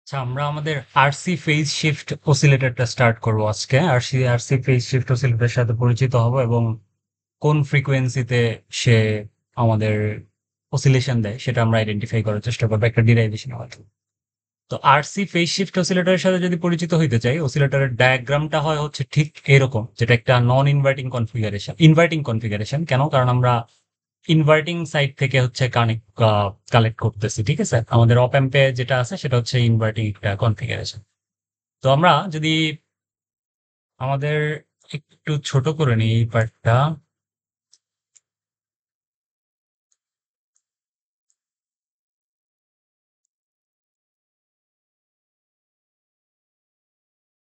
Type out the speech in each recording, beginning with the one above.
আচ্ছা, আমরা আমাদের আরসি ফেজ শিফট অসিলেটরটা স্টার্ট করব আজকে। আরসি ফেজ শিফট অসিলেটরের সাথে পরিচিত হব এবং কোন ফ্রিকোয়েন্সিতে সে আমাদের অসিলেশন দেয় সেটা আমরা আইডেন্টিফাই করার চেষ্টা করবো একটা ডিরাইভেশন মাধ্যমে। তো আরসি ফেজ শিফট অসিলেটরের সাথে যদি পরিচিত হইতে চাই, অসিলেটরের ডায়াগ্রামটা হয় হচ্ছে ঠিক এরকম, যেটা একটা নন ইনভার্টিং কনফিগারেশন। ইনভার্টিং কনফিগারেশন কেন? কারণ আমরা ইনভার্টিং সাইড থেকে হচ্ছে কালেক্ট করতেছি। ঠিক আছে, আমাদের অপ অ্যাম্পে যেটা আছে সেটা হচ্ছে ইনভার্টিং একটা কনফিগারেশন। তো আমরা যদি আমাদের একটু ছোট করে নিই এই পার্টটা।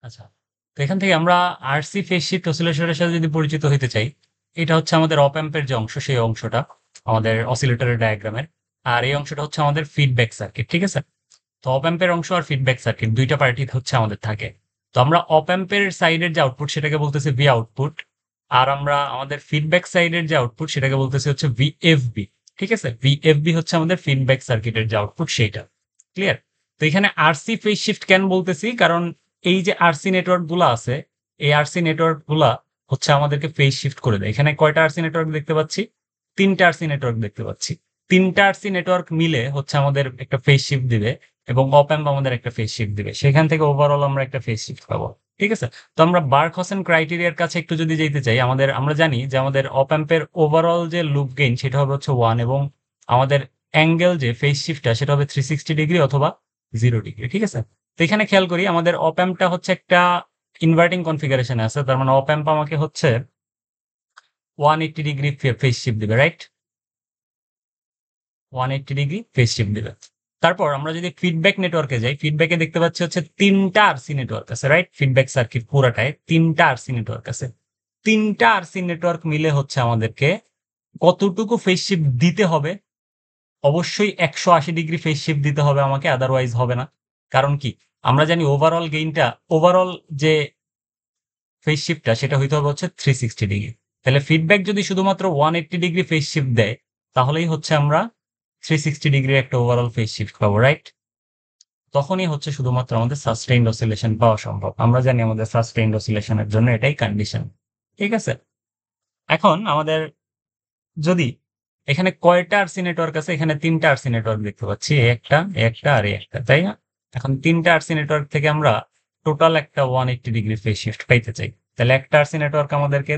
আচ্ছা, তো এখান থেকে আমরা আরসি ফেজ শিফট অসিলেটরের সাথে যদি পরিচিত হইতে চাই, এটা হচ্ছে আমাদের অপ অ্যাম্পের যে অংশ, সেই অংশটা আমাদের অসিলেটরের ডায়াগ্রামের। আর এই অংশটা হচ্ছে আমাদের ফিডব্যাক সার্কিট। ঠিক আছে, তো অপ অ্যাম্পের অংশ আর ফিডব্যাক সার্কিট দুইটা পার্টি হচ্ছে আমাদের থাকে। তো আমরা অপ অ্যাম্পের সাইডের যে আউটপুট সেটাকে বলতেছি ভি আউটপুট, আর আমরা আমাদের ফিডব্যাক সাইডের যে আউটপুট সেটাকে বলতেছি হচ্ছে ভিএফবি। ঠিক আছে, ভিএফবি হচ্ছে আমাদের ফিডব্যাক সার্কিটের যে আউটপুট সেইটা। ক্লিয়ার? তো এখানে আরসি ফেজ শিফট কেন বলতেছি, কারণ এই যে আরসি নেটওয়ার্ক গুলা আছে, এই আরসি নেটওয়ার্ক গুলা হচ্ছে আমাদেরকে ফেজ শিফট করে দেয়। এখানে কয়টা আরসি নেটওয়ার্ক দেখতে পাচ্ছি? তিনটা আরসি নেটওয়ার্ক দেখতে পাচ্ছি। তিনটা আরসি নেটওয়ার্ক মিলে হচ্ছে আমাদের একটা ফেজ শিফট দিবে, এবং অপ অ্যাম্প আমাদের একটা ফেজ শিফট দিবে। সেখান থেকে ওভারঅল আমরা একটা ফেজ শিফট পাবো। ঠিক আছে, তো আমরা বার্কহসেন ক্রাইটেরিয়ার কাছে একটু যদি যেতে চাই, আমরা জানি যে আমাদের অপ অ্যাম্পের ওভারঅল যে লুপ গেইন সেটা হবে হচ্ছে 1, এবং আমাদের অ্যাঙ্গেল যে ফেজ শিফটটা সেটা হবে 360 ডিগ্রি অথবা 0 ডিগ্রি। ঠিক আছে, তো এখানে খেয়াল করি আমাদের অপ অ্যাম্পটা হচ্ছে একটা ইনভার্টিং কনফিগারেশন আছে, তার মানে অপ অ্যাম্প আমাকে হচ্ছে 180 ডিগ্রি ফেজ শিফট দিবে, রাইট? 180 ডিগ্রি ফেজ শিফট দিবে। তারপর আমরা যদি ফিডব্যাক নেটওয়ার্কে যাই, ফিডব্যাকে দেখতে পাচ্ছি হচ্ছে তিনটা আরসি নেটওয়ার্ক আছে, রাইট? ফিডব্যাক সার্কিট পুরাটায় তিনটা আরসি নেটওয়ার্ক আছে। তিনটা আরসি নেটওয়ার্ক মিলে হচ্ছে আমাদেরকে কতটুকু ফেজ শিফট দিতে হবে? অবশ্যই 180 ডিগ্রি ফেজ শিফট দিতে হবে আমাকে, আদারওয়াইজ হবে না। কারণ কি? আমরা জানি ওভারঅল গেইনটা, ওভারঅল যে ফেজ শিফটটা সেটা হইতে হবে হচ্ছে 360 ডিগ্রি। তাহলে ফিডব্যাক যদি শুধুমাত্র 180 ডিগ্রি ফেজ শিফট দেয়, তাহলেই হচ্ছে আমরা 360 ডিগ্রি একটা ওভারঅল ফেজ শিফট পাবো, রাইট? তখনই হচ্ছে শুধুমাত্র আমাদের সাস্টেইনড অসিলেশন পাওয়া সম্ভব। আমরা জানি আমাদের সাস্টেইনড অসিলেশনের জন্য এটাই কন্ডিশন। ঠিক আছে, এখন আমাদের যদি এখানে কয়টা আরসি নেটওয়ার্ক আছে? এখানে তিনটা আরসি নেটওয়ার্ক দেখতে পাচ্ছি, একটা একটা আর একটা, তাই না? এখন তিনটা আরসি নেটওয়ার্ক থেকে আমরা টোটাল একটা 180 ডিগ্রি ফেজ শিফট পাইতে চাই। তাহলে একটা আরসি নেটওয়ার্ক আমাদেরকে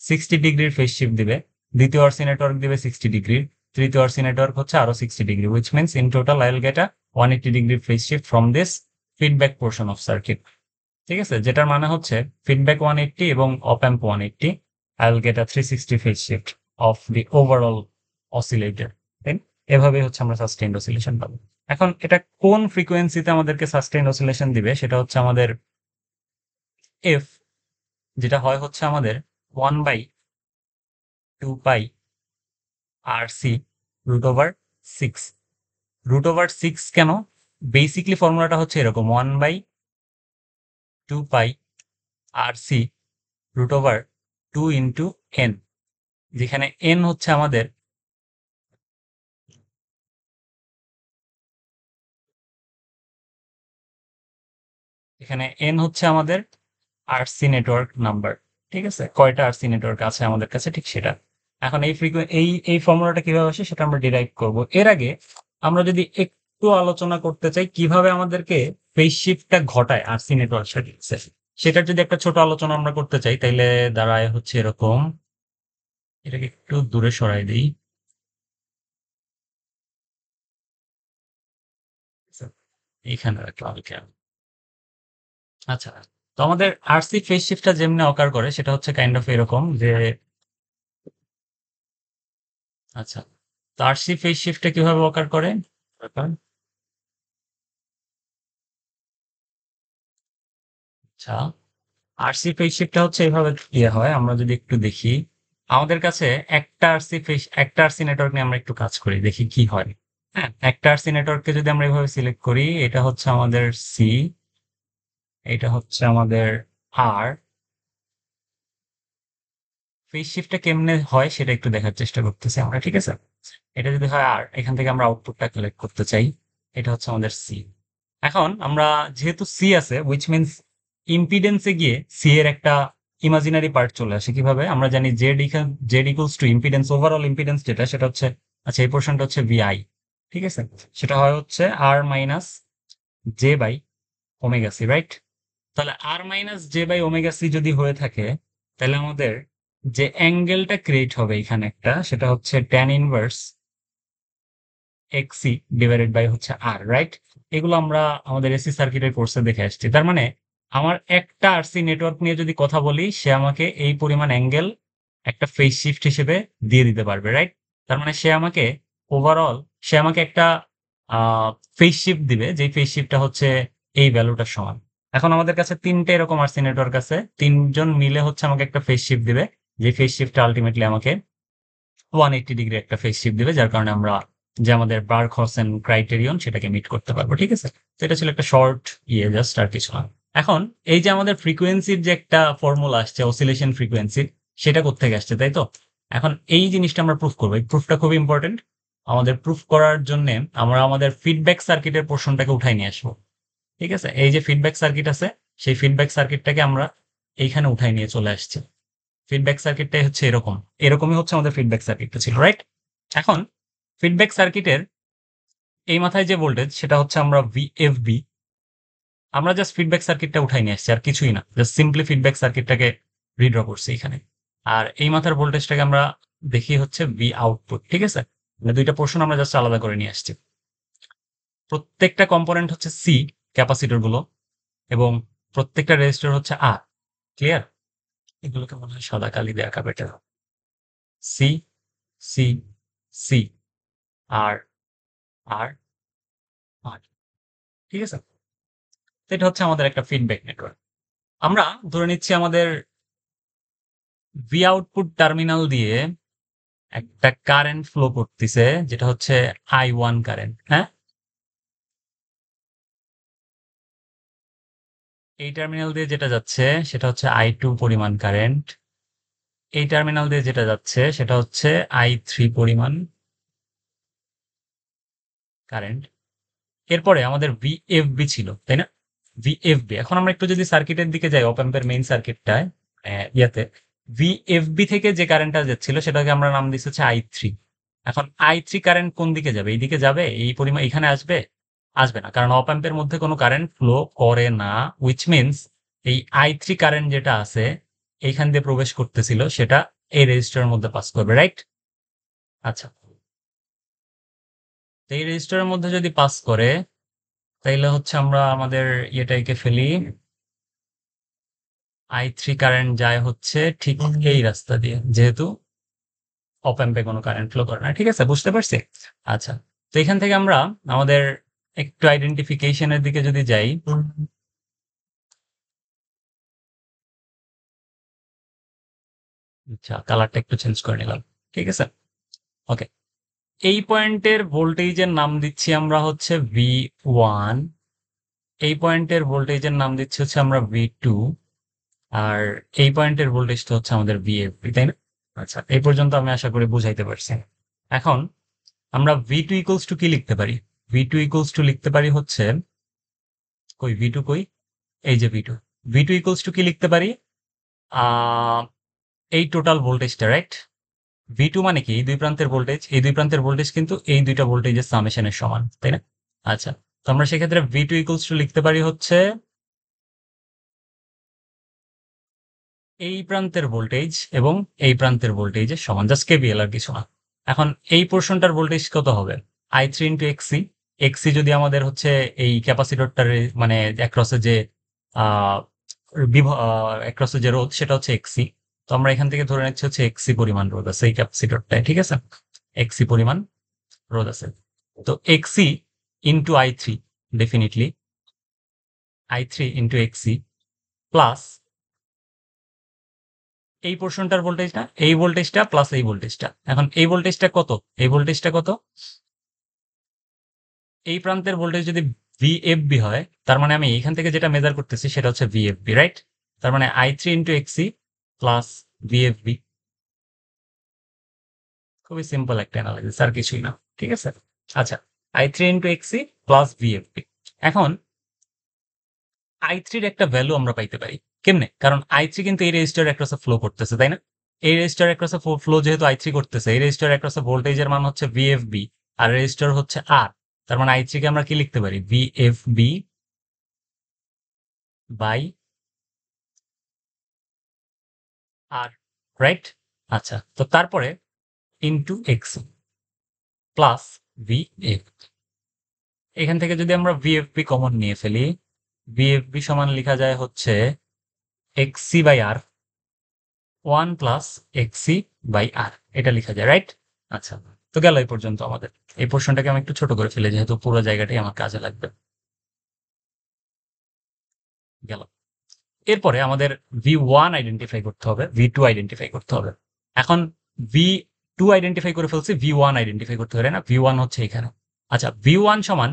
60 ডিগ্রির ফেজ শিফট দিবে, দ্বিতীয় আরসি নেটওয়ার্ক দিবে 60 ডিগ্রির, তৃতীয় আরসি নেটওয়ার্ক হচ্ছে আরো 60 degree, which means in total I will get a 180 degree phase shift from this feedback portion of circuit. ঠিক আছে, যেটার মানে হচ্ছে ফিডব্যাক 180 এবং op amp 180, I will get a 360 phase shift of the overall oscillator. Then এভাবে হচ্ছে আমরা sustained oscillation পাবো। এখন এটা কোন ফ্রিকোয়েন্সিতে আমাদেরকে সাস্টেইনড অসিলেশন দিবে সেটা হচ্ছে আমাদের এফ, যেটা হয় হচ্ছে আমাদের 1/2 পাই আর সি √6। √6 কেন? বেসিকলি ফর্মুলাটা হচ্ছে এরকম, 1/2 পাই আর সি √2 × n, যেখানে n হচ্ছে আমাদের এখানে n হচ্ছে আমাদের আরসি নেটওয়ার্ক নাম্বার। ঠিক আছে, কয়টা আরসি নেটওয়ার্ক আছে আমাদের কাছে ঠিক সেটা। এখন এই ফর্মুলাটা কিভাবে আসে সেটা আমরা ডিরাইভ করব। এর আগে আমরা যদি একটু আলোচনা করতে চাই কিভাবে আমাদেরকে ফেজ শিফটটা ঘটায় আরসি নেটওয়ার্ক সাথে, সেটার যদি একটা ছোট আলোচনা আমরা করতে চাই, তাইলে দাঁড়ায় হচ্ছে এরকম। এটাকে একটু দূরে সরাই দিই। এইখানে রাখলাম খেয়াল। আচ্ছা, তো আমাদের আরসি ফেজ শিফটটা যেমনি অকার করে সেটা হচ্ছে কাইন্ড অফ এরকম যে, আচ্ছা, তো আরসি ফেজ শিফটটা কিভাবে অকার করে? আচ্ছা, আরসি ফেজ শিফটটা হচ্ছে এইভাবে হয়। আমরা যদি একটু দেখি, আমাদের কাছে একটা আরসি নেটওয়ার্ক নিয়ে আমরা একটু কাজ করি, দেখি কি হয়। হ্যাঁ, একটা আরসি নেটওয়ার্ককে যদি আমরা এইভাবে সিলেক্ট করি, এটা হচ্ছে আমাদের সি, এটা হচ্ছে আমাদের আর। ফেজ শিফটটা কেমনে হয় সেটা একটু দেখার চেষ্টা করতেছি আমরা। ঠিক আছে, এটা যদি হয় আর, এখান থেকে আমরা আউটপুটটা কালেক্ট করতে চাই, এটা হচ্ছে আমাদের সি। এখন আমরা যেহেতু সি আছে উইচ মিনস ইম্পিডেন্সে গিয়ে সি এর একটা ইমাজিনারি পার্ট চলে আসে কিভাবে আমরা জানি Z equals to impedance overall impedance যেটা সেটা হচ্ছে আচ্ছা এই পোর্শনটা হচ্ছে ভিআই ঠিক আছে সেটা হয় হচ্ছে আর minus J by omega C right তাহলে আর minus J by omega C যদি হয়ে থাকে তাহলে আমাদের যে অ্যাঙ্গেলটা ক্রিয়েট হবে এখানে একটা সেটা হচ্ছে ট্যান ইনভার্স এক্সি ডিভাইডেড বাই হচ্ছে আর রাইট এগুলো আমরা আমাদের এসি সার্কিটের কোর্সে দেখে আসছি তার মানে আমার একটা আরসি নেটওয়ার্ক নিয়ে যদি কথা বলি সে আমাকে এই পরিমাণ অ্যাঙ্গেল একটা ফেজ শিফট হিসেবে দিয়ে দিতে পারবে রাইট তার মানে সে আমাকে একটা ফেজ শিফট দিবে যে ফেজ শিফটটা হচ্ছে এই ভ্যালুটার সমান এখন আমাদের কাছে তিনটে এরকম আরসি নেটওয়ার্ক আছে তিনজন মিলে হচ্ছে আমাকে একটা ফেজ শিফট দিবে যে ফেজ শিফটটা আলটিমেটলি আমাকে 180 ডিগ্রি একটা ফেজ শিফট দিবে যার কারণে আমরা যে আমাদের বার্কহসেন ক্রাইটেরিয়ন সেটাকে মিট করতে পারবো ঠিক আছে তো এটা ছিল একটা শর্ট জাস্ট আর কিছু না এখন এই যে আমাদের ফ্রিকোয়েন্সির যে একটা ফর্মুলা আসছে অসিলেশন ফ্রিকোয়েন্সির সেটা কোত্থেকে আসছে তাই তো এখন এই জিনিসটা আমরা প্রুফ করবো এই প্রুফটা খুব ইম্পর্টেন্ট আমাদের প্রুফ করার জন্য আমরা আমাদের ফিডব্যাক সার্কিটের পোর্শনটাকে উঠাই নিয়ে আসবো ঠিক আছে এই যে ফিডব্যাক সার্কিট আছে সেই ফিডব্যাক সার্কিটটাকে আমরা এইখানে উঠাই নিয়ে চলে আসছি ফিডব্যাক সার্কিটটাই হচ্ছে এরকমই হচ্ছে আমাদের ফিডব্যাক সার্কিটটা ছিল রাইট এখন ফিডব্যাক সার্কিটের এই মাথায় যে ভোল্টেজ সেটা হচ্ছে আমরা ভিএফবি আমরা জাস্ট ফিডব্যাক সার্কিটটা উঠাই নিয়ে আসছি আর কিছুই না জাস্ট সিম্পলি ফিডব্যাক সার্কিটটাকে রিড্র করছি এখানে আর এই মাথার ভোল্টেজটাকে আমরা দেখি হচ্ছে ভি আউটপুট ঠিক আছে মানে দুইটা পোর্শন আমরা জাস্ট আলাদা করে নিয়ে আসছি প্রত্যেকটা কম্পোনেন্ট হচ্ছে সি ক্যাপাসিটর গুলো এবং প্রত্যেকটা রেজিস্টার হচ্ছে আর ক্লিয়ার এগুলোকে মনে হয় সাদা কালি দিয়ে আঁকা বেটার সি সি সি আর আর আর ঠিক আছে তো এটা হচ্ছে আমাদের একটা ফিডব্যাক নেটওয়ার্ক আমরা ধরে নিচ্ছি আমাদের ভি আউটপুট টার্মিনাল দিয়ে একটা কারেন্ট ফ্লো করতেছে যেটা হচ্ছে I1 কারেন্ট হ্যাঁ এই টার্মিনাল দিয়ে যেটা যাচ্ছে সেটা হচ্ছে I2 পরিমাণ কারেন্ট এই টার্মিনাল দিয়ে যেটা যাচ্ছে সেটা হচ্ছে I3 পরিমাণ কারেন্ট এরপরে আমাদের ভিএফবি ছিল তাই না ভিএফবি এখন আমরা একটু যদি সার্কিটের দিকে যাই অপ অ্যাম্পের মেইন সার্কিটটায় ইয়াতে ভিএফবি থেকে যে কারেন্টটা যাচ্ছিল সেটাকে আমরা নাম দিচ্ছি হচ্ছে I3 এখন I3 কারেন্ট কোন দিকে যাবে এইদিকে যাবে এই পরিমাণ এখানে আসবে আসবে না কারণ অপ অ্যাম্পের মধ্যে কোনো কারেন্ট ফ্লো করে না উইচ মিনস এই I3 কারেন্ট যেটা আছে এইখান দিয়ে প্রবেশ করতেছিল সেটা এই রেজিস্টারের মধ্যে পাস করবে রাইট আচ্ছা তো এই রেজিস্টারের মধ্যে যদি পাস করে তাইলে হচ্ছে আমরা আমাদের ইয়েটাকে ফেলি I3 কারেন্ট যায় হচ্ছে ঠিক এই রাস্তা দিয়ে যেহেতু অপ অ্যাম্পে কোনো কারেন্ট ফ্লো করে না ঠিক আছে বুঝতে পারছি আচ্ছা তো এখান থেকে আমরা আমাদের একটু আইডেন্টিফিকেশনের দিকে যদি যাই আচ্ছা কালারটা একটু চেঞ্জ করে নিলাম ঠিক আছে ওকে এই পয়েন্টের ভোল্টেজের নাম দিচ্ছি আমরা হচ্ছে V1 এই পয়েন্টের ভোল্টেজের নাম দিচ্ছি হচ্ছে আমরা V2 আর এই পয়েন্টের ভোল্টেজটা হচ্ছে আমাদের ভিএফবি তাই না আচ্ছা এই পর্যন্ত আমি আশা করি বুঝাইতে পারছি এখন আমরা V2 ইকুয়ালস টু কি লিখতে পারি V2 ইকুয়ালস টু লিখতে পারি হচ্ছে কই V2 কই এই যে V2 V2 ইকুয়ালস টু কি লিখতে পারি আহ এই টোটাল ভোল্টেজটা রাইট V2 মানে কি এই দুই প্রান্তের ভোল্টেজ এই দুই প্রান্তের ভোল্টেজ কিন্তু এই দুইটা ভোল্টেজের সামেশনের সমান তাই না আচ্ছা তো আমরা সেক্ষেত্রে V2 ইকুয়ালস টু লিখতে পারি হচ্ছে এই প্রান্তের ভোল্টেজ এবং এই প্রান্তের ভোল্টেজের সমান জাস্ট কেভিএল আর কিছু না এখন এই পোর্শনটার ভোল্টেজ কত হবে I3 ইন্টু এক্সি এক্সি যদি আমাদের হচ্ছে এই ক্যাপাসিটরটার মানে অ্যাক্রসে যে অ্যাক্রসে যে রোধ সেটা হচ্ছে এক্সি তো আমরা এখান থেকে ধরে নিচ্ছি হচ্ছে এক্সি পরিমাণ রোধ আছে এই ক্যাপাসিটরটায় ঠিক আছে এক্সি পরিমাণ রোধ আছে তো X C into I3 definitely I3 into X C plus এই পোর্শনটার ভোল্টেজটা এই ভোল্টেজটা প্লাস এই ভোল্টেজটা এখন এই ভোল্টেজটা কত এই ভোল্টেজটা কত এই প্রান্তের ভোল্টেজ যদি ভিএফবি হয় তার মানে আমি এখান থেকে যেটা মেজার করতেছি সেটা হচ্ছে ভিএফবি রাইট তার মানে I3 ইন্টু এক্সি প্লাস ভিএফবি খুবই সিম্পল একটা অ্যানালাইসিস আর কিছুই না ঠিক আছে আচ্ছা I3 ইন্টু এক্সি প্লাস ভিএফবি এখন i3 এর একটা ভ্যালু আমরা পাইতে পারি কেমনে? কারণ i3 কিন্তু এই রেজিস্টার অ্যাক্রসে ফ্লো করতেছে, তাই না? এই রেজিস্টার অ্যাক্রসে ফ্লো যেহেতু i3 করতেছে, এই রেজিস্টার অ্যাক্রসে ভোল্টেজের মান হচ্ছে VFB আর রেজিস্টার হচ্ছে R। তার মানে i3 কে আমরা কি লিখতে পারি? VFB by R, right? আচ্ছা, তো তারপরে ইনটু XC প্লাস VF। এখান থেকে যদি আমরা VFB কমন নিয়ে ফেলি, VFB সমান লিখা যায় হচ্ছে XC by R, 1 plus XC by R, এটা লিখা যায়, রাইট? আচ্ছা, তো গেল এই পর্যন্ত আমাদের। এই পোর্শনটাকে আমি একটু ছোট করে ফেলি যেহেতু পুরো জায়গাটাই আমার কাজে লাগবে। গেল। এরপরে আমাদের V1 আইডেন্টিফাই করতে হবে, V2 আইডেন্টিফাই করতে হবে। এখন V2 আইডেন্টিফাই করে ফেলছি, V1 আইডেন্টিফাই করতে হবে না? V1 হচ্ছে এখানে। আচ্ছা, V1 সমান,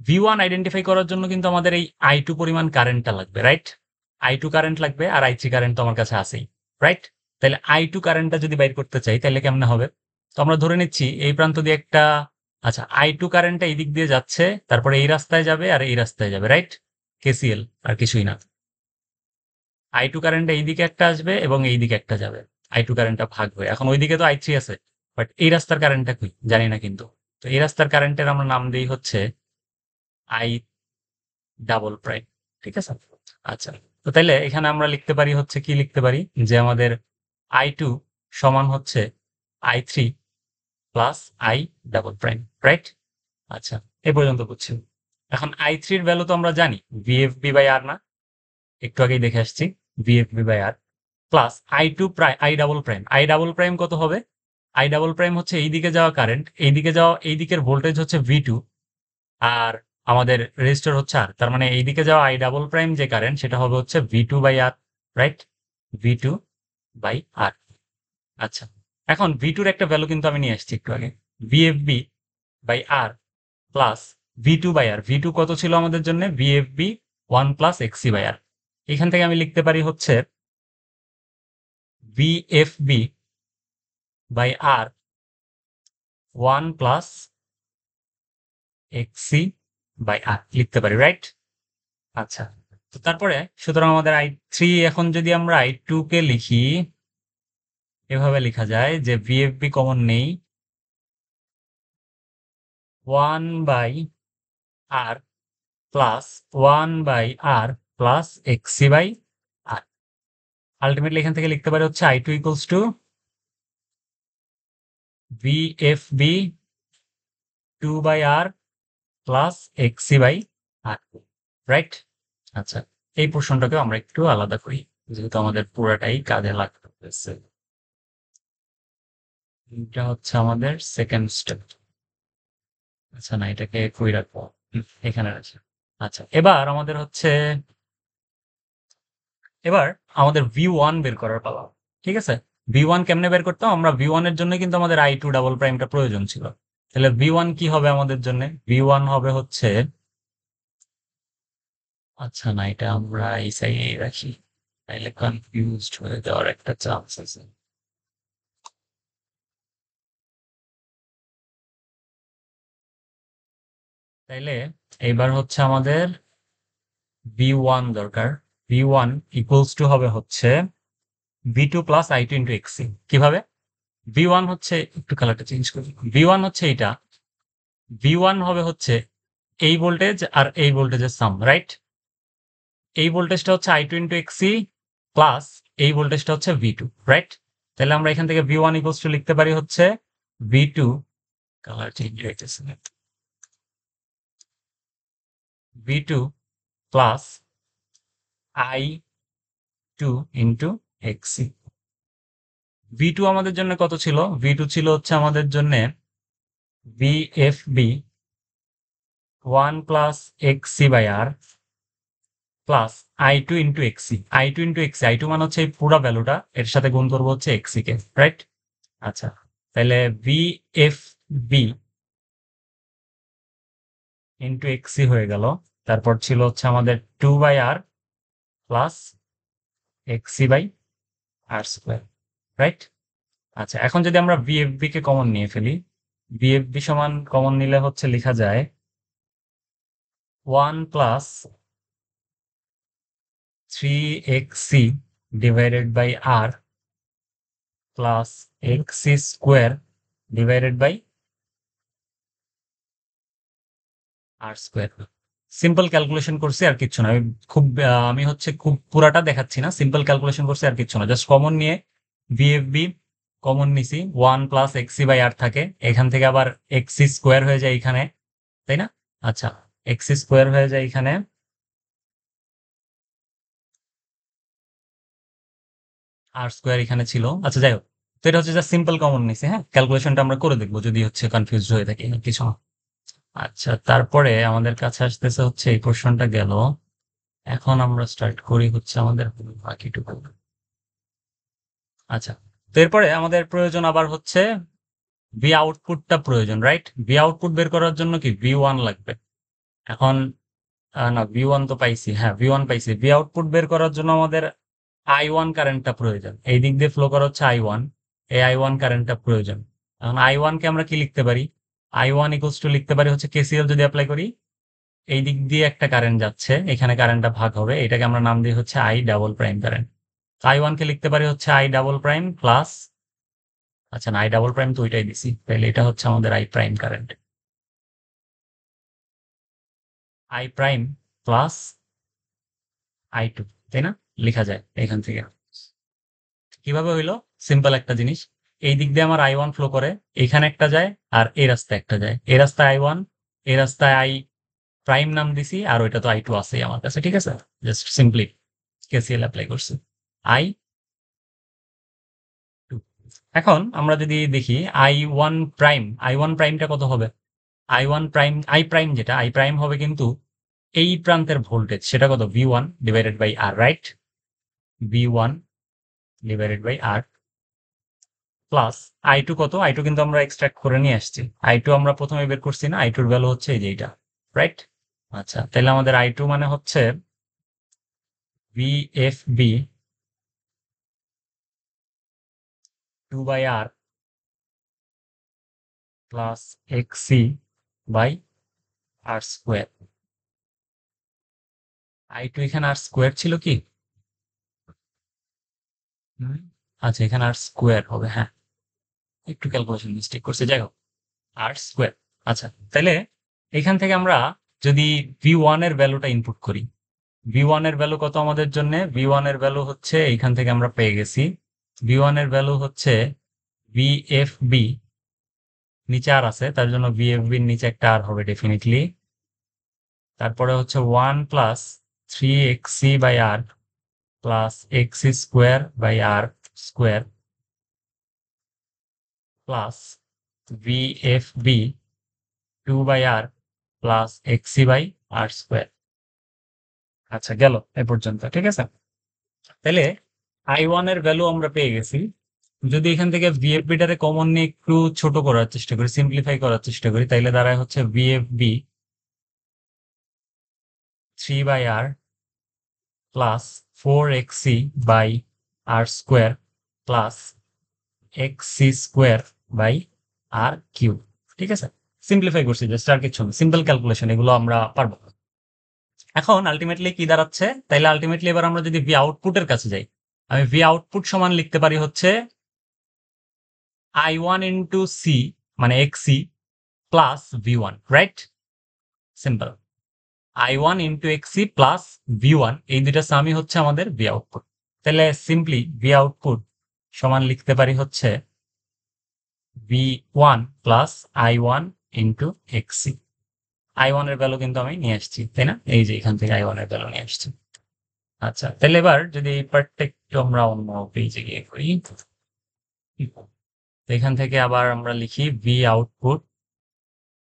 V1 আইডেন্টিফাই করার জন্য কিন্তু আমাদের এই I2 পরিমাণ কারেন্টটা লাগবে, রাইট? I2 কারেন্ট লাগবে আর I3 কারেন্ট তো আমার কাছে আছেই, রাইট? তাহলে I2 কারেন্টটা যদি বাইর করতে চাই তাহলে কেমনে হবে? তো আমরা ধরে নিচ্ছি এই প্রান্ত দিয়ে একটা, আচ্ছা I2 কারেন্টটা এই দিক দিয়ে যাচ্ছে, তারপরে এই রাস্তায় যাবে আর এই রাস্তায় যাবে, রাইট? KCL আর কিছুই না। I2 কারেন্টটা এই দিকে একটা আসবে এবং এই দিকে একটা যাবে। I2 কারেন্টটা ভাগ হয়ে, এখন ওইদিকে তো I3 আছে, বাট এই রাস্তার কারেন্টটা কই জানি না কিন্তু। তো এই রাস্তার কারেন্টের আমরা নাম দেই হচ্ছে I ডাবল প্রাইম, ঠিক আছে? আচ্ছা, তো তাইলে এখানে আমরা লিখতে পারি হচ্ছে, কি লিখতে পারি, যে আমাদের I2 সমান হচ্ছে I3 plus I double prime, right? আচ্ছা, এ পর্যন্ত বুঝছি। এখন I3 এর ভ্যালু তো আমরা জানি VFB বাই R না? একটু আগেই দেখে আসছি, VFB by R plus I2 prime, I double prime. I double prime কত হবে? I ডাবল প্রাইম হচ্ছে এই দিকে যাওয়া কারেন্ট, এই দিকে যাওয়া, এই দিকের ভোল্টেজ হচ্ছে V2 আর আমাদের রেজিস্টার হচ্ছে আর, তার মানে এইদিকে যাওয়া I ডাবল প্রাইম যে কারেন্ট সেটা হবে হচ্ছে V2 by R, right? V2 by R। আচ্ছা, এখন V2 এর একটা ভ্যালু কিন্তু আমি নিয়ে আসছি একটু আগে, VFB by R plus V2 by R। V2 কত ছিল আমাদের জন্য? VFB 1 plus XC by R। এখান থেকে আমি লিখতে পারি হচ্ছে VFB by R 1 plus XC by R লিখতে পারি, রাইট? আচ্ছা, তো তারপরে সুতরাং আমাদের I3, এখন যদি আমরা I2 কে লিখি, এভাবে লেখা যায় যে VFB কমন নেই, 1 by R plus 1 by R plus XC by R। Ultimately এখান থেকে লিখতে পারি হচ্ছে I2 equals to VFB 2 by R plus XC by R, right? আচ্ছা, এই পোর্শনটাকে আমরা একটু আলাদা করি যেহেতু আমাদের পুরাটাই কাজে লাগতেছে। এটা হচ্ছে আমাদের সেকেন্ড স্টেপ। আচ্ছা, না, এটাকে কই রাখবো? এখানে রাখি। আচ্ছা, এবার আমাদের হচ্ছে, এবার আমাদের V1 বের করার পালা, ঠিক আছে? V1 কেমনে বের করতাম? আমরা V1 এর জন্য কিন্তু আমাদের I2 ডাবল প্রাইমটা প্রয়োজন ছিল। তাহলে V1 কি হবে আমাদের জন্য? V1 হবে হচ্ছে, আচ্ছা না, এটা আমরা এই সাইডে রাখি, তাইলে কনফিউজড হয়ে যাওয়ার একটা চান্স আছে। তাইলে এইবার হচ্ছে আমাদের V1 দরকার। V1 ইকুয়ালস টু হবে হচ্ছে V2 plus I2 into XC। কিভাবে? V1 হচ্ছে, একটু কালারটা চেঞ্জ করি, V1 হচ্ছে এইটা, V1 হবে হচ্ছে এই ভোল্টেজ আর এই ভোল্টেজের সাম, রাইট? এই ভোল্টেজটা হচ্ছে I2 ইন্টু XC প্লাস এই ভোল্টেজটা হচ্ছে V2, রাইট? তাহলে আমরা এখান থেকে V1 ইকুয়ালস টু লিখতে পারি হচ্ছে V2, কালার চেঞ্জ হয়ে গেছে, V2 plus I2 into XC। V2 আমাদের জন্য কত ছিল? V2 ছিল হচ্ছে আমাদের জন্য VFB 1 plus XC by R plus I2 into XC। I2 into XC, I2 মানে হচ্ছে এই পুরো ভ্যালুটা, এর সাথে গুণ করবো হচ্ছে XC কে, রাইট? আচ্ছা, তাহলে VFB ইন্টু XC হয়ে গেল। তারপর ছিল হচ্ছে আমাদের 2 by R plus XC by R square, right? আচ্ছা, এখন যদি আমরা VFB কে কমন নিয়ে ফেলি, VFB সমান কমন নিলে হচ্ছে লেখা যায় 1 plus 3xc divided by r plus xc square divided by r square. Simple calculation করছি আর কিচ্ছু না। আমি হচ্ছে খুব পুরাটা দেখাচ্ছি না, সিম্পল ক্যালকুলেশন করছি আর কিচ্ছু না, জাস্ট কমন নিয়ে ভিএফবি কমন নিছি, 1 প্লাস এক্সি বাই আর থাকে, এখান থেকে আবার এক্সি স্কোয়ার হয়ে যায় এখানে, তাই না? আচ্ছা, এক্সি স্কোয়ার হয়ে যায় এখানে, আর স্কোয়ার এখানে ছিল। আচ্ছা যাই হোক, তো এটা হচ্ছে জাস্ট সিম্পল কমন নিছি। হ্যাঁ, ক্যালকুলেশনটা আমরা করে দেখবো যদি হচ্ছে কনফিউজ হয়ে থাকি কিছু না। আচ্ছা, তারপরে আমাদের কাছে আসতেছে হচ্ছে এই কোশ্চেনটা গেল। এখন আমরা স্টার্ট করি হচ্ছে আমাদের বাকিটুকু। আচ্ছা, তো এরপরে আমাদের প্রয়োজন আবার হচ্ছে ভি আউটপুটটা প্রয়োজন, রাইট? ভি আউটপুট বের করার জন্য কি ভি ওয়ান লাগবে। এখন না, ভি ওয়ান তো পাইছি, হ্যাঁ ভি ওয়ান পাইছি। ভি আউটপুট বের করার জন্য আমাদের আই ওয়ান কারেন্টটা প্রয়োজন, এই দিক দিয়ে ফ্লো করা হচ্ছে আই ওয়ান, এই আই ওয়ান কারেন্টটা প্রয়োজন। এখন আই ওয়ানকে আমরা কি লিখতে পারি? আই ওয়ান ইকুয়ালস টু লিখতে পারি হচ্ছে কেসিএল যদি অ্যাপ্লাই করি, এই দিক দিয়ে একটা কারেন্ট যাচ্ছে, এখানে কারেন্টটা ভাগ হবে, এটাকে আমরা নাম দিই হচ্ছে I double prime current. I one কে লিখতে পারি হচ্ছে আই ডাবল প্রাইম প্লাস, আচ্ছা না, আই ডাবল প্রাইম তো ওইটাই দিছি, তাহলে এটা হচ্ছে আমাদের I prime current, I prime plus I two, তাই না? লেখা যায় এখান থেকে। কিভাবে হইলো? সিম্পল একটা জিনিস, এই দিক দিয়ে আমার আই ওয়ান ফ্লো করে, এখানে একটা যায় আর এই রাস্তায় একটা যায়, এই রাস্তায় আই ওয়ান, এই রাস্তায় আই প্রাইম নাম দিছি, আর ওইটা তো আই টু আছেই আমার কাছে, ঠিক আছে? জাস্ট সিম্পলি কেসিএল অ্যাপ্লাই করছি, আই টু। এখন আমরা যদি দেখি I one prime, I one প্রাইমটা কত হবে? I one prime, I prime যেটা আই প্রাইম হবে কিন্তু এই প্রান্তের ভোল্টেজ, সেটা কত? V one divided by R, right? V one divided by R plus I two কত? আই টু কিন্তু আমরা এক্সট্রাক্ট করে নিয়ে আসছি, আই টু আমরা প্রথমে বের করছি না, আই টুর ভ্যালু হচ্ছে এই যে এইটা, রাইট? আচ্ছা, তাহলে আমাদের আই টু মানে হচ্ছে V F B two by R plus X C by R square. I two এখানে আর স্কোয়ার ছিল কি? হুম, আচ্ছা এখানে আর স্কোয়ার হবে, হ্যাঁ একটু ক্যালকুলেশন মিস্টেক করছে, যাই হোক আর স্কোয়ার। আচ্ছা, তাহলে এখান থেকে আমরা যদি ভি ওয়ান এর ভ্যালুটা ইনপুট করি, ভি ওয়ান এর ভ্যালু কত আমাদের জন্য? ভি ওয়ান এর ভ্যালু হচ্ছে এইখান থেকে আমরা পেয়ে গেছি, ভি ওয়ান এর ভ্যালু হচ্ছে ভি এফ বি, নিচে আর আছে তার জন্য ভি এফ বির নিচে একটা আর হবে ডেফিনেটলি, তারপরে হচ্ছে one plus three X C by R plus X square by R square plus V F B two by R plus X C by R square. আচ্ছা, গেল এ পর্যন্ত, ঠিক আছে? তাহলে আই ওয়ান এর ভ্যালু আমরা পেয়ে গেছি। যদি এখান থেকে ভিএফবি টারে কমন নিয়ে একটু ছোট করার চেষ্টা করি, সিম্পলিফাই করার চেষ্টা করি, তাইলে দাঁড়ায় হচ্ছে V F B three by R plus four X C by R square plus X C square by R cube, ঠিক আছে? সিম্পলিফাই করছি জাস্ট, আর কিছু না, সিম্পল ক্যালকুলেশন, এগুলো আমরা পারবো। এখন আলটিমেটলি কি দাঁড়াচ্ছে? তাইলে আলটিমেটলি এবার আমরা যদি ভি আউটপুটের কাছে যাই, আমি ভি আউটপুট সমান লিখতে পারি হচ্ছে আই ওয়ান ইন্টু সি মানে X C plus V one, right? Simple, I one into X C plus V one, এই দুইটা সামই হচ্ছে আমাদের ভি আউটপুট। তাহলে সিম্পলি ভি আউটপুট সমান লিখতে পারি হচ্ছে V one plus I one into X C. I one এর ভ্যালু কিন্তু আমি নিয়ে আসছি, তাই না? এই যে এখান থেকে আই ওয়ান এর ভ্যালু নিয়ে আসছি। আচ্ছা, তাহলে এবার যদি এই পার্টটা একটু আমরা অন্য পেজে গিয়ে করি, এখান থেকে আবার আমরা লিখি ভি আউটপুট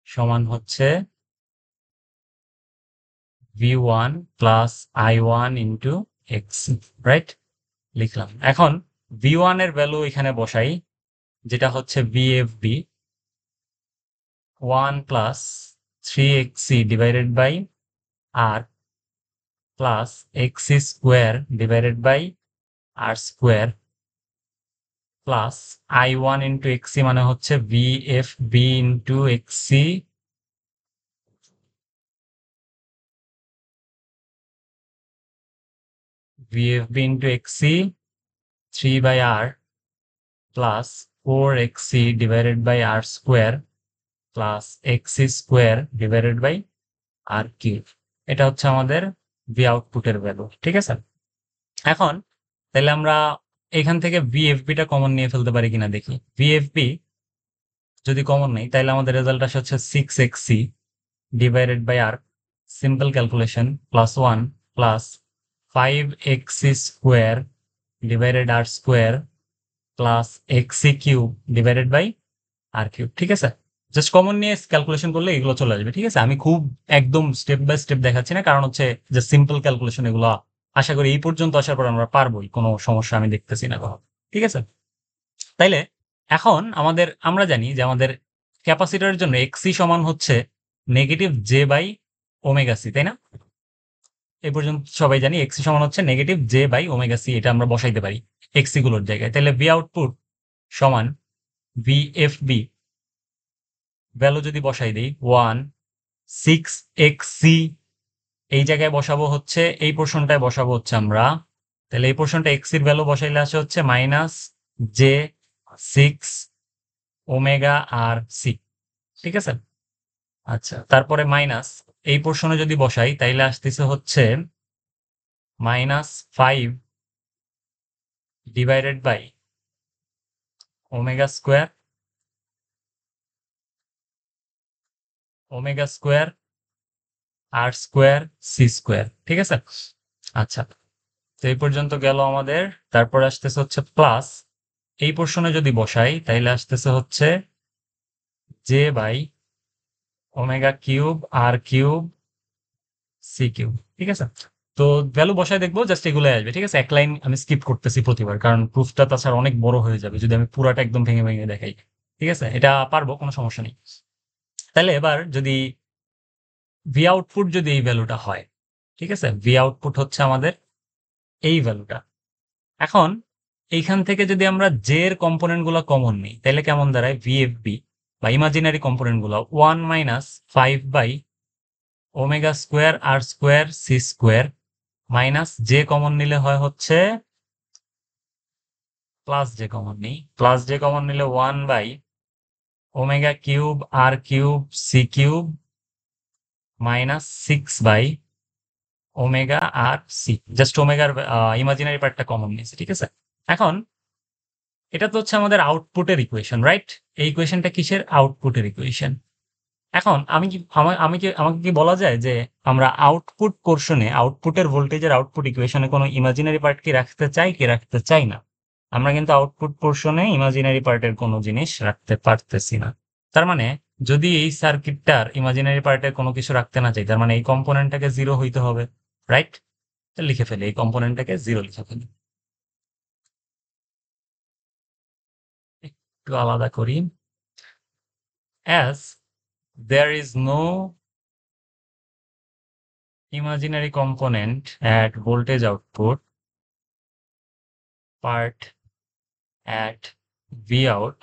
সমান হচ্ছে V one plus I one into x, right? লিখলাম। এখন ভি ওয়ান এর ভ্যালু এখানে বসাই, যেটা হচ্ছে V F B one plus three X C divided by R plus X square divided by R square plus I one into X C মানে হচ্ছে V F B into X C VFB into XC 3/r plus 4XC divided by r square plus XC square divided by r cube। এটা হচ্ছে আমাদের V আউটপুটের value, ঠিক আছে। এখন তাহলে আমরা এখান থেকে ভিএফবিটা কমন নিয়ে ফেলতে পারি কিনা দেখি। ভিএফবি যদি কমন নেই তাহলে আমাদের রেজাল্ট আসে হচ্ছে 6XC divided by R, simple calculation, plus 1 plus 5XC square divided R square plus XC cube divided by R cube, ঠিক আছে। জাস্ট কমন নিয়ে ক্যালকুলেশন করলে এগুলো চলে আসবে, ঠিক আছে। আমি খুব একদম স্টেপ বাই স্টেপ দেখাচ্ছি না, কারণ হচ্ছে যে সিম্পল ক্যালকুলেশন এগুলো আশা করি এই পর্যন্ত আসার পর আমরা পারবোই, কোনো সমস্যা আমি দেখতেছি না কোনো, ঠিক আছে। তাইলে এখন আমরা জানি যে আমাদের ক্যাপাসিটরের জন্য এক্সি সমান হচ্ছে negative J by omega C, তাই না? এই পর্যন্ত সবাই জানি এক্সি সমান হচ্ছে negative J by omega C, এটা আমরা বসাইতে পারি এক্সি গুলোর জায়গায়। তাহলে ভি আউটপুট সমান ভিএফবি ভ্যালু যদি বসাই দিই 1/6XC, এই জায়গায় বসাবো হচ্ছে, এই পোর্শনটায় বসাবো হচ্ছে আমরা, তাহলে এই পোর্শনটা এক্সির ভ্যালু বসাইলে আসে হচ্ছে -J6 ওমেগা আর সি, ঠিক আছে। আচ্ছা, তারপরে মাইনাস এই পোর্শনে যদি বসাই তাইলে আসতেছে হচ্ছে -5 divided by omega square R square C square, ঠিক আছে। আচ্ছা, তো এই পর্যন্ত গেল আমাদের। তারপর আসতেছে হচ্ছে প্লাস, এই পোর্শনে যদি বসাই তাইলে আসতেছে হচ্ছে J by omega cube R cube C cube, ঠিক আছে। তো ভ্যালু বসায় দেখবো, জাস্ট এগুলো আসবে, ঠিক আছে। এক লাইন আমি স্কিপ করতেছি প্রতিবার, কারণ প্রুফটা তাছাড়া অনেক বড় হয়ে যাবে যদি আমি পুরাটা একদম ভেঙে ভেঙে দেখাই, ঠিক আছে। এটা পারবো, কোনো সমস্যা নেই। তাহলে এবার যদি ভি আউটপুট যদি এই ভ্যালুটা হয়, ঠিক আছে, ভি আউটপুট হচ্ছে আমাদের এই ভ্যালুটা। এখন এইখান থেকে যদি আমরা জে এর কম্পোনেন্ট গুলো কমন নিই তাহলে কেমন দাঁড়ায়, ভিএফবি বা ইমাজিনারি কম্পোনেন্ট গুলো 1-5/ওমেগা square R square C square minus J common নিলে হয় হচ্ছে প্লাস জে কমন নিই, প্লাস জে কমন নিলে 1/ওমেগা cube R cube C cube minus 6/ওমেগা আর সি, জাস্ট ওমেগার ইমাজিনারি পার্টটা কমন নিয়েছে, ঠিক আছে। এখন এটা তো হচ্ছে আমাদের আউটপুটের ইকুয়েশন, রাইট? এই ইকুয়েশনটা কিসের? আউটপুটের ইকুয়েশন। এখন আমাকে কি বলা যায় যে আমরা আউটপুট পোর্শনে, আউটপুটের ভোল্টেজের আউটপুট ইকুয়েশনে কোনো ইমাজিনারি পার্ট কি রাখতে চাই কি রাখতে চাই না? আমরা কিন্তু আউটপুট পোর্শনে ইমাজিনারি পার্টের কোনো জিনিস রাখতে পারতেছি না। তার মানে যদি এই সার্কিটটার ইমাজিনারি পার্টের কোনো কিছু রাখতে না চাই, তার মানে এই কম্পোনেন্টটাকে জিরো হইতে হবে, রাইট? লিখে ফেলি, এই কম্পোনেন্টটাকে জিরো লিখে ফেলি। একটু আলাদা করি। As there is no imaginary component at voltage output part at Vout,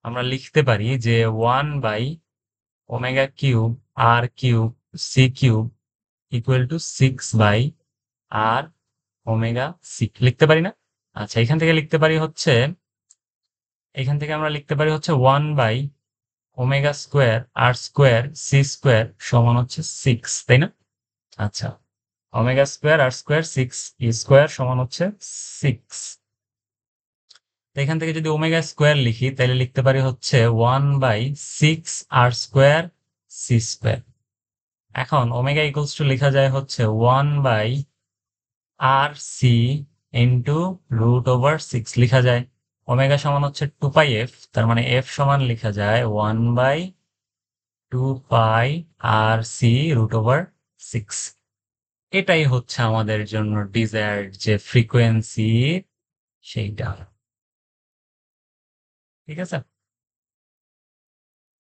আমরা লিখতে পারি যে 1/ওমেগা cube R cube C cube equal to 6/আর ওমেগা সি, লিখতে পারি না? আচ্ছা, এখান থেকে লিখতে পারি হচ্ছে, এখান থেকে আমরা লিখতে পারি হচ্ছে 1/ওমেগা square R square C square সমান হচ্ছে 6, তাই না? আচ্ছা, omega square R square 6 square সমান হচ্ছে 6। তো এখান থেকে যদি ওমেগা স্কোয়ার লিখি তাহলে লিখতে পারি হচ্ছে 1/6 আর স্কোয়ার সি স্কোয়ার। এখন ওমেগা ইকুয়ালস টু লেখা যায় হচ্ছে 1/RC ইন্টু √/6 লিখা যায়। ওমেগা সমান হচ্ছে 2πf, তার মানে এফ সমান লিখা যায় 1/2πRC √/6। এটাই হচ্ছে আমাদের জন্য ডিজায়ার্ড যে ফ্রিকোয়েন্সি, সেইটা, ঠিক আছে।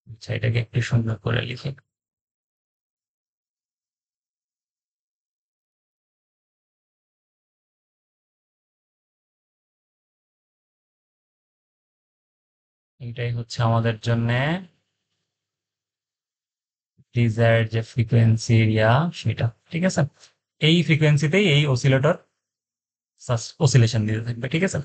আচ্ছা, এটাকে একটু সুন্দর করে লিখি। এটাই হচ্ছে আমাদের জন্য ডিজায়ার্ড যে ফ্রিকোয়েন্সি এরিয়া, সেটা, ঠিক আছে। এই ফ্রিকোয়েন্সিতেই এই অসিলেটর অসিলেশন দিতে থাকবে, ঠিক আছে?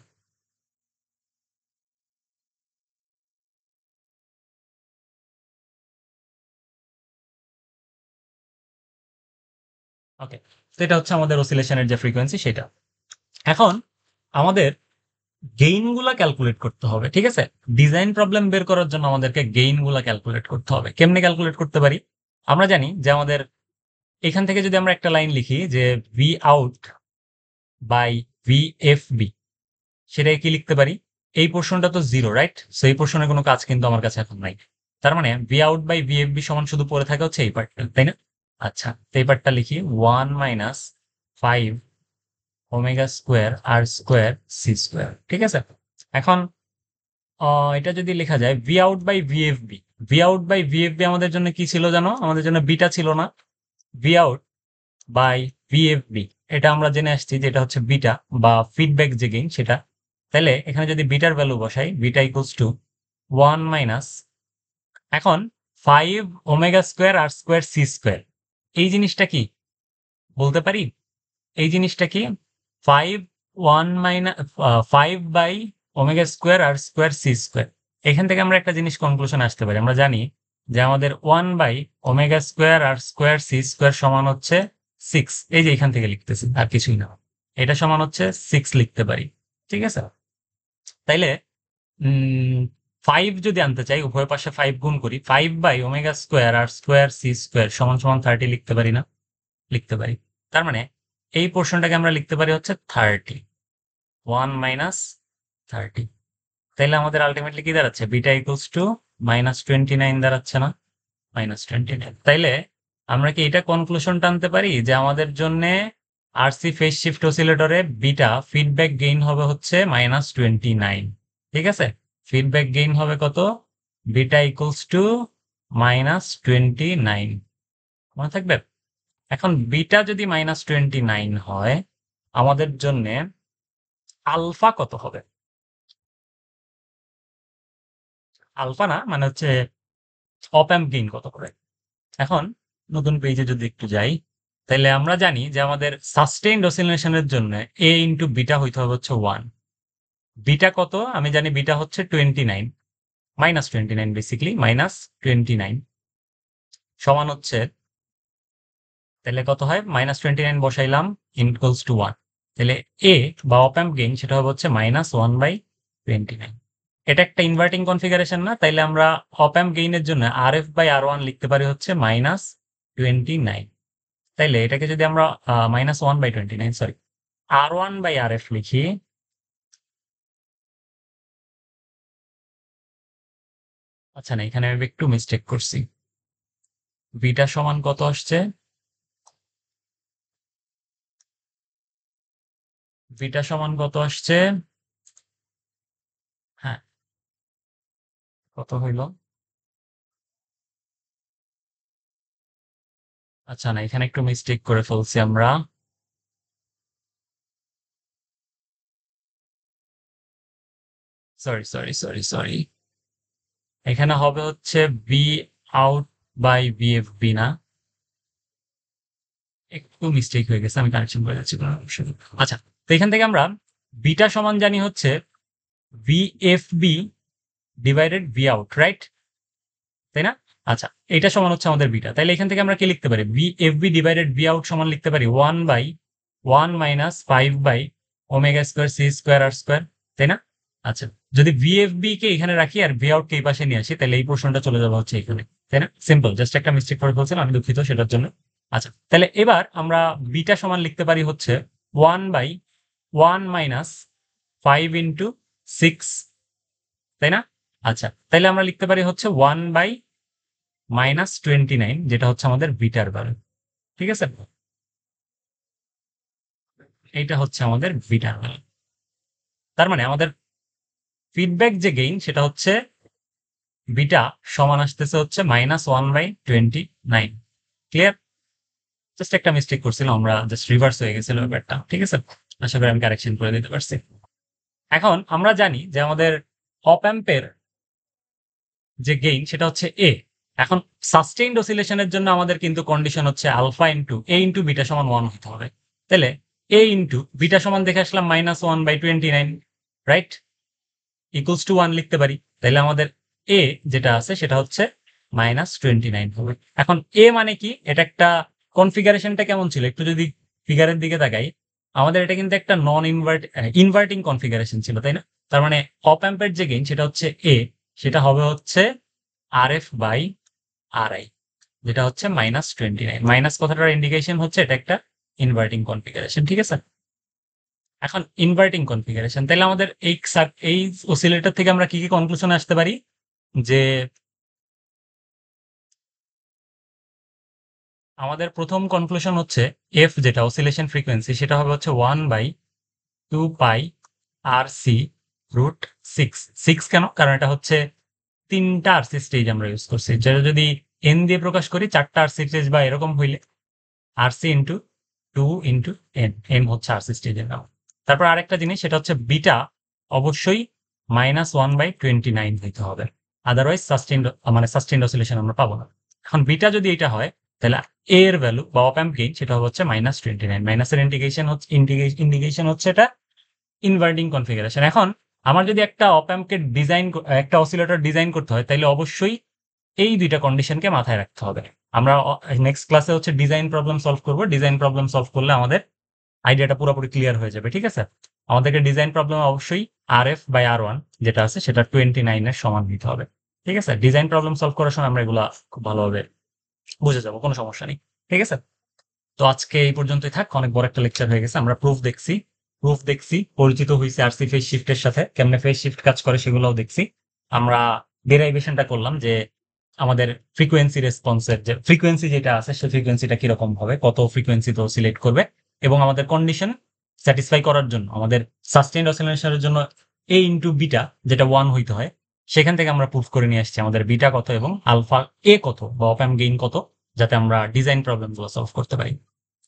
ওকে, তো এটা হচ্ছে আমাদের অসিলেশনের যে ফ্রিকোয়েন্সি সেটা। এখন আমাদের গেইন গুলা ক্যালকুলেট করতে হবে, ঠিক আছে? ডিজাইন প্রবলেম বের করার জন্য আমাদেরকে গেইন গুলা ক্যালকুলেট করতে হবে। কেমনে ক্যালকুলেট করতে পারি? আমরা জানি যে আমাদের এখান থেকে যদি আমরা একটা লাইন লিখি যে V out by V F B, সেটাই কি লিখতে পারি? এই পোর্শনটা তো জিরো, রাইট? সো এই পোর্শনের কোনো কাজ কিন্তু আমার কাছে এখন নাই। তার মানে V out by V F B সমান শুধু পড়ে থাকে হচ্ছে এই পার্টটা, তাই না? আচ্ছা, তো এই পার্টটা লিখি 1 minus 5 omega square R square C square, ঠিক আছে? এখন এটা যদি লেখা যায় V out by V F B, V out by V F B আমাদের জন্য কি ছিল জানো? আমাদের জন্য বিটা ছিল না? V out by V F B, এটা আমরা জেনে আসছি যে এটা হচ্ছে বিটা বা ফিডব্যাক যে গেইন সেটা। তাহলে এখানে যদি বিটার ভ্যালু বসাই, বিটা ইকুয়ালস টু 1 মাইনাস, এখন 5 omega square R square C square, এই জিনিসটা কি বলতে পারি? এই জিনিসটা কি? 5 1 minus 5 by omega square R square C square. এখান থেকে আমরা একটা জিনিস কনক্লুশন আসতে পারি। আমরা জানি যে আমাদের 1 by omega square R square C square সমান হচ্ছে 6। এই যে এখান থেকে লিখতেছি, আর কিছুই না। এটা সমান হচ্ছে 6 লিখতে পারি, ঠিক আছে? তাইলে 5 যদি আনতে চাই, উভয় পাশে 5 গুণ করি, 5 by omega square R square C square সমান সমান 30 লিখতে পারি না? লিখতে পারি। তার মানে এই পোর্শনটাকে আমরা লিখতে পারি হচ্ছে 30, 1 মাইনাস 30। তাইলে আমাদের আলটিমেটলি কি দাঁড়াচ্ছে? বিটা ইকুয়ালস টু -29 দাঁড়াচ্ছে না? -29। তাইলে আমরা কি এটা কনক্লুশন টানতে পারি যে আমাদের জন্য আরসি ফেজ শিফট অসিলেটরে বিটা ফিডব্যাক গেইন হবে হচ্ছে -29, ঠিক আছে? ফিডব্যাক গেইন হবে কত? বিটা ইকুয়ালস টু -29, মনে থাকবে? এখন বিটা যদি -29 হয়, আমাদের জন্য আলফা কত হবে? আলফা না, মানে হচ্ছে অপ অ্যাম্প গেইন কত হবে? এখন নতুন পেজে যদি একটু যাই, তাহলে আমরা জানি যে আমাদের সাস্টেইনড অসিলেশনের জন্য এ ইন্টু বিটা হইতে হবে হচ্ছে 1। বিটা কত? আমি জানি বিটা হচ্ছে 29, -29 বেসিক্যালি, -29 সমান হচ্ছে, তাহলে কত হয়? -29 বসাইলাম ইকুয়ালস টু 1। তাহলে এ বা অপ অ্যাম্প গেইন সেটা হবে হচ্ছে -1/29। এটা একটা ইনভার্টিং কনফিগারেশন না? তাইলে আমরা অপ অ্যাম্প গেইনের জন্য RF/R1 লিখতে পারি হচ্ছে -29। তাইলে এটাকে যদি আমরা -1/29, সরি, R1/RF লিখি, আচ্ছা না, এখানে আমি একটু মিস্টেক করছি। বিটা সমান কত আসছে? বিটা সমান কত আসছে? হ্যাঁ, কত হইল? আচ্ছা না, এখানে একটু মিস্টেক করে ফেলছি আমরা। সরি সরি সরি সরি, এখানে হবে হচ্ছে বি আউট বাই বিএফবি, না? একটু মিস্টেক হয়ে গেছে, আমি কারেকশন করে যাচ্ছি, কোনো সমস্যা নেই। আচ্ছা, তো এখান থেকে আমরা বিটা সমান জানি হচ্ছে বিএফবি ডিভাইডেড বি আউট, রাইট? তাই না? আচ্ছা, এটা সমান হচ্ছে আমাদের বিটা। তাইলে এখান থেকে আমরা কি লিখতে পারি? বিএফবি ডিভাইডেড বি আউট সমান লিখতে পারি 1/1 minus 5 by omega square C square R square, তাই না? আচ্ছা, যদি বিএফবি কে এখানে রাখি আর বি আউট কে এই পাশে নিয়ে আসি, তাহলে এই পোর্শনটা চলে যাবে হচ্ছে এখানে, তাই না? সিম্পল, জাস্ট একটা মিস্টেক করে ফেলছিলাম, আমি দুঃখিত সেটার জন্য। আচ্ছা, তাহলে এবার আমরা বিটা সমান লিখতে পারি হচ্ছে 1/1 মাইনাস 5 ইন্টু 6, তাই না? আচ্ছা, তাহলে আমরা লিখতে পারি হচ্ছে 1/-29, যেটা হচ্ছে আমাদের বিটার ভ্যালু, ঠিক আছে? এইটা হচ্ছে আমাদের বিটার ভ্যালু। তার মানে আমাদের ফিডব্যাক যে গেইন সেটা হচ্ছে বিটা সমান আসতেছে হচ্ছে -1/29। ক্লিয়ার? জাস্ট একটা মিস্টেক করছিলাম আমরা, জাস্ট রিভার্স হয়ে গেছিল ব্যাপারটা, ঠিক আছে? আশা করি আমি কারেকশন করে দিতে পারছি। এখন আমরা জানি যে আমাদের অপ অ্যাম্পের যে গেইন সেটা হচ্ছে এ, এখন সাস্টেইনড অসিলেশনের জন্য আমাদের কিন্তু কন্ডিশন হচ্ছে আলফা ইন্টু এ ইন্টু বিটা সমান 1 হতে হবে। তাহলে এ ইন্টু বিটা সমান দেখে আসলাম -1/29, রাইট? ইকুয়ালস টু 1 লিখতে পারি। তাহলে আমাদের এ যেটা আছে সেটা হচ্ছে -29 হবে। এখন এ মানে কি? এটা একটা কনফিগারেশনটা কেমন ছিল? একটু যদি ফিগারের দিকে তাকাই, আমাদের এটা কিন্তু একটা নন ইনভার্টিং কনফিগারেশন ছিল, তাই না? তার মানে অপ অ্যাম্পের যে গেইন সেটা হচ্ছে এ, সেটা হবে হচ্ছে RF/RI, যেটা হচ্ছে -29। মাইনাস কথাটার ইন্ডিকেশন হচ্ছে এটা একটা ইনভার্টিং কনফিগারেশন, ঠিক আছে? এখন ইনভার্টিং কনফিগারেশন, তাহলে আমাদের এই অসিলেটর থেকে আমরা কি কনক্লুশন আসতে পারি? যে আমাদের প্রথম কনক্লুশন হচ্ছে এফ যেটা অসিলেশন ফ্রিকোয়েন্সি সেটা হবে হচ্ছে 1/2πRC√6। কেন? কারণ এটা হচ্ছে 3টা আরসি স্টেজ আমরা ইউজ করছি, যেটা যদি এন দিয়ে প্রকাশ করি 4টা আরসি স্টেজ বা এরকম হইলে আরসি ইন্টু 2 ইন্টু এন হচ্ছে আরসি স্টেজের নাম। তারপর আরেকটা জিনিস সেটা হচ্ছে বিটা অবশ্যই -1/29 হইতে হবে, আদারওয়াইজ সাস্টেইনড অসিলেশন আমরা পাবো না। এখন বিটা যদি এটা হয় তাহলে এ এর ভ্যালু বা অপ অ্যাম্প গেইন সেটা হচ্ছে -29। মাইনাসের ইন্ডিকেশন হচ্ছে এটা ইনভার্টিং কনফিগারেশন। এখন আমার যদি একটা অপ অ্যাম্পকে একটা অসিলেটর ডিজাইন করতে হয় তাহলে অবশ্যই এই দুইটা কন্ডিশনকে মাথায় রাখতে হবে। আমরা নেক্সট ক্লাসে হচ্ছে ডিজাইন প্রবলেম সলভ করব। ডিজাইন প্রবলেম সলভ করলে আমাদের আইডিয়াটা পুরোপুরি ক্লিয়ার হয়ে যাবে, ঠিক আছে? আমাদেরকে ডিজাইন প্রবলেম অবশ্যই RF/R1 যেটা আছে সেটা 29 এর সমান দিতে হবে, ঠিক আছে? ডিজাইন প্রবলেম সলভ করার সময় আমরা এগুলা খুব ভালোভাবে বুঝে যাবো, কোনো সমস্যা নেই, ঠিক আছে? তো আজকে এই পর্যন্তই থাক, অনেক বড় একটা লেকচার হয়ে গেছে। আমরা প্রুফ দেখছি, পরিচিত হয়েছি আরসি ফেজ শিফটের সাথে, কেমনে ফেজ শিফট কাজ করে সেগুলোও দেখছি। আমরা ডেরাইভেশনটা করলাম যে আমাদের ফ্রিকোয়েন্সি রেসপন্সের যে ফ্রিকোয়েন্সি যেটা আছে সেই ফ্রিকোয়েন্সিটা কিরকম হবে, কত ফ্রিকোয়েন্সিতে সিলেক্ট করবে, এবং আমাদের কন্ডিশন স্যাটিসফাই করার জন্য আমাদের সাস্টেইনড অসিলেশনের জন্য এ ইন্টু বিটা যেটা 1 হইতে হয়, সেখান থেকে আমরা প্রুফ করে নিয়ে আসছি আমাদের বিটা কত এবং আলফা এ কত বা অপ অ্যাম্প গেইন কত, যাতে আমরা ডিজাইন প্রবলেমগুলো সলভ করতে পারি।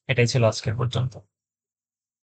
এটাই ছিল আজকের পর্যন্ত।